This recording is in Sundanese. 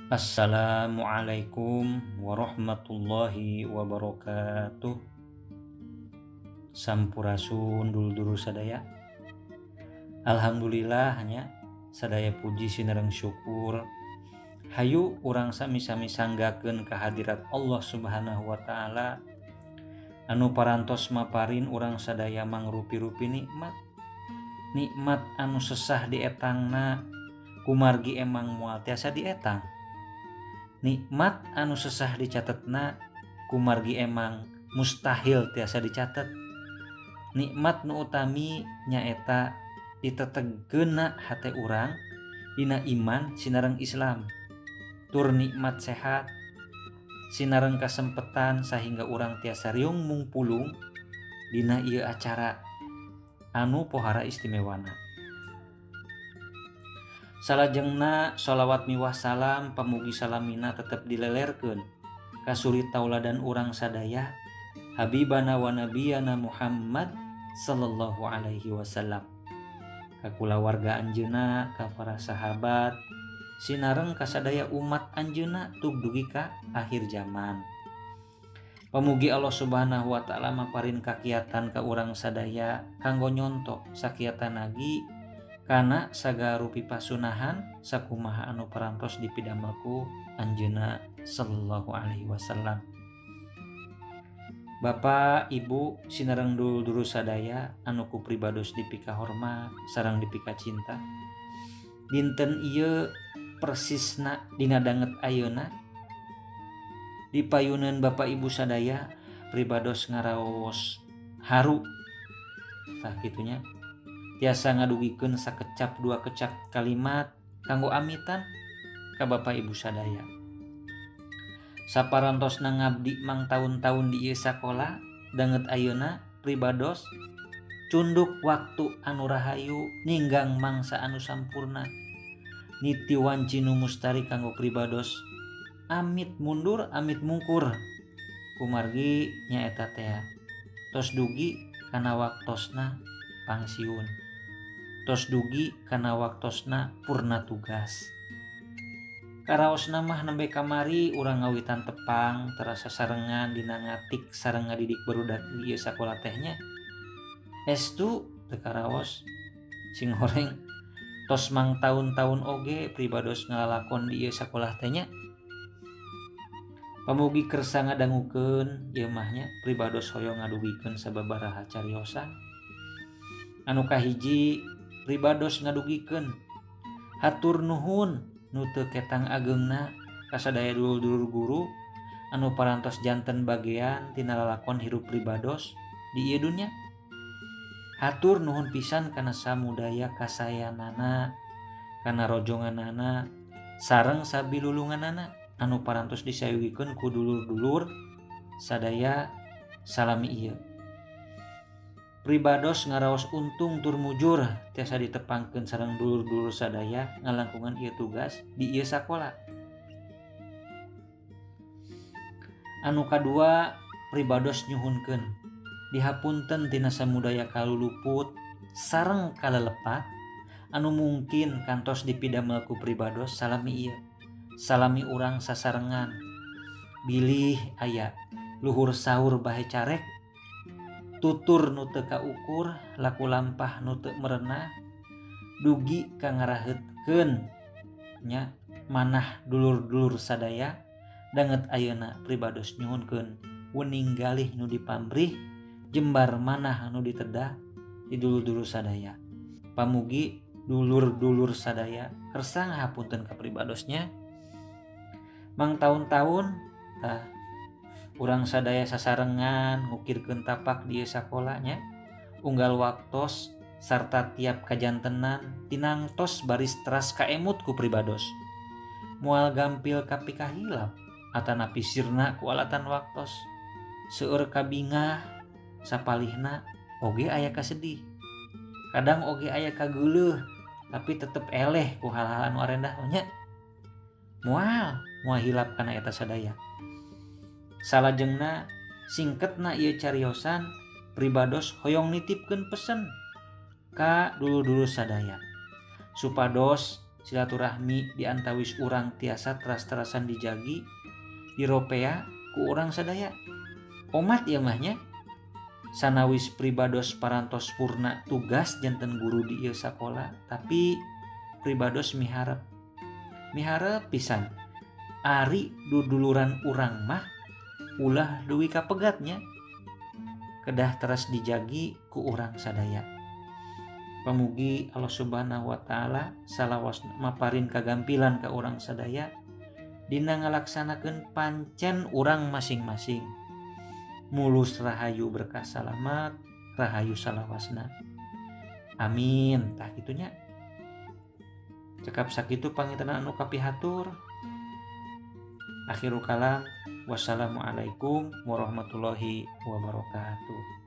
Assalamualaikum warahmatullahi wabarakatuh. Sampurasun dulur-dulur sadaya. Alhamdulillah hanya sadaya puji sinereng syukur. Hayu urang sami-sami sanggakeun kehadirat Allah Subhanahu wa taala anu parantos maparin urang sadaya mangrupi-rupi nikmat. Nikmat anu sesah dietangna kumargi emang moal tiasa dietang. Nikmat anu sesah dicatetna kumargi emang mustahil tiasa dicatet. Nikmat nu utami nyaeta ditetegeuna hate urang dina iman sinareng Islam. Tur nikmat sehat sinareng kasempetan sahingga urang tiasa riung mungpulung dina ieu acara anu pohara istimewana. Salajengna sholawat miwah salam pamugi salamina tetep dilelerkeun ka suri tauladan urang sadaya Habibana wa Nabiyana Muhammad sallallahu alaihi wasallam, ka kulawarga anjeunna, ka para sahabat sinareng ka sadaya umat anjeunna tug dugi ka akhir zaman. Pamugi Allah Subhanahu wa taala maparin kakiatan ka urang sadaya kanggo nyonto sakiatan nagi kana sagarupi pasunahan sakumaha anu parantos dipidamel ku anjeunna sallallahu alaihi wasallam. Bapak, Ibu, sinareng dulur-dulur sadaya anu ku pribados dipika hormat sareng dipika cinta. Dinten ieu persisna dina danget ayeuna dipayuneun Bapak Ibu sadaya pribados ngaraos haru. Tah kitunya tiasa ngadugikeun sakecap dua kecap kalimat kanggo amitan ka Bapak Ibu sadaya. Saparantosna ngabdi mang taun-taun di ieu sakola danget ayeuna pribados cunduk waktu anu rahayu ninggang mangsa anu sampurna niti wanci nu mustari kanggo pribados amit mundur amit mungkur kumargi nyaeta teh tos dugi kana waktosna pangsiun, tos dugi kana waktosna purna tugas. Karaosna mah nembe kamari urang ngawitan tepang terasa sarengan dina ngatik sareng ngadidik barudak di ieu sakola tehnya. Estu teu karaos sing horeng tos mang taun-taun oge pribados ngalalakon di ieu sakola tehnya. Pamugi kersa ngadangukeun ieu mah nya pribados hoyong ngadugikeun sababaraha cariosan. Anu kahiji pribados ngadugikeun hatur nuhun nu teu ketang ageungna ka sadaya dulur-dulur guru anu parantos janten bagean tina lalakon hirup pribados di ieu dunya. Hatur nuhun pisan kana samudaya kasayanana, kana rojonganana sareng sabilulunganana anu parantos disayugikeun ku dulur-dulur sadaya salami ieu. Pribados ngaraos untung tur mujur tiasa ditepangkeun sareng dulur-dulur sadaya ngalangkungan ieu tugas di ieu sakola. Anu kadua pribados nyuhunkeun dihapunten tina samudaya kaluluput sareng kalelepat anu mungkin kantos dipidamel ku pribados salami ieu. Salami urang sasarengan bilih aya luhur saur bahe carek, tutur nu teu kaukur, laku lampah nu teu merenah, dugi ka ngaraheutkeun nya manah dulur-dulur sadaya danget ayeuna pribados nyuhunkeun weuning galih nu dipamrih jembar manah nu ditedah di dulur-dulur sadaya. Pamugi dulur-dulur sadaya kersa ngahapunten ka pribadosnya mang taun-taun tah urang sadaya sasarengan ngukirkeun tapak di ieu sakola nya unggal waktos sarta tiap kajantenan tinangtos baris teras kaemut ku pribados moal gampil kapi kahilap atanapi sirna ku alatan waktos seueur kabingah sapalihna oge aya kasedih kadang oge aya kageuleuh tapi tetep eleh ku hal-hal anu arendah nya moal hilap kana eta sadaya. Salajengna singketna ieu cariosan pribados hoyong nitipkeun pesen ka dulur-dulur sadaya supados silaturahmi di antawis urang tiasa teras-terasan dijagi diropea ku urang sadaya. Omat ya mahnya sanawis pribados parantos purna tugas janten guru di ieu sakola, tapi pribados miharep pisan ari duduluran urang mah ulah duwi kapegatnya kedah teras dijagi ku urang sadaya. Pamugi Allah Subhanahu wa taala salawas maparin kagampilan ka urang sadaya dina ngalaksanakeun pancen urang masing-masing. Mulus rahayu berkah salamat, rahayu salawasna. Amin. Tah kitunya. Cekap sakitu pangintenan anu kapihatur. Akhirul kalam. Wassalamualaikum warahmatullahi wabarakatuh.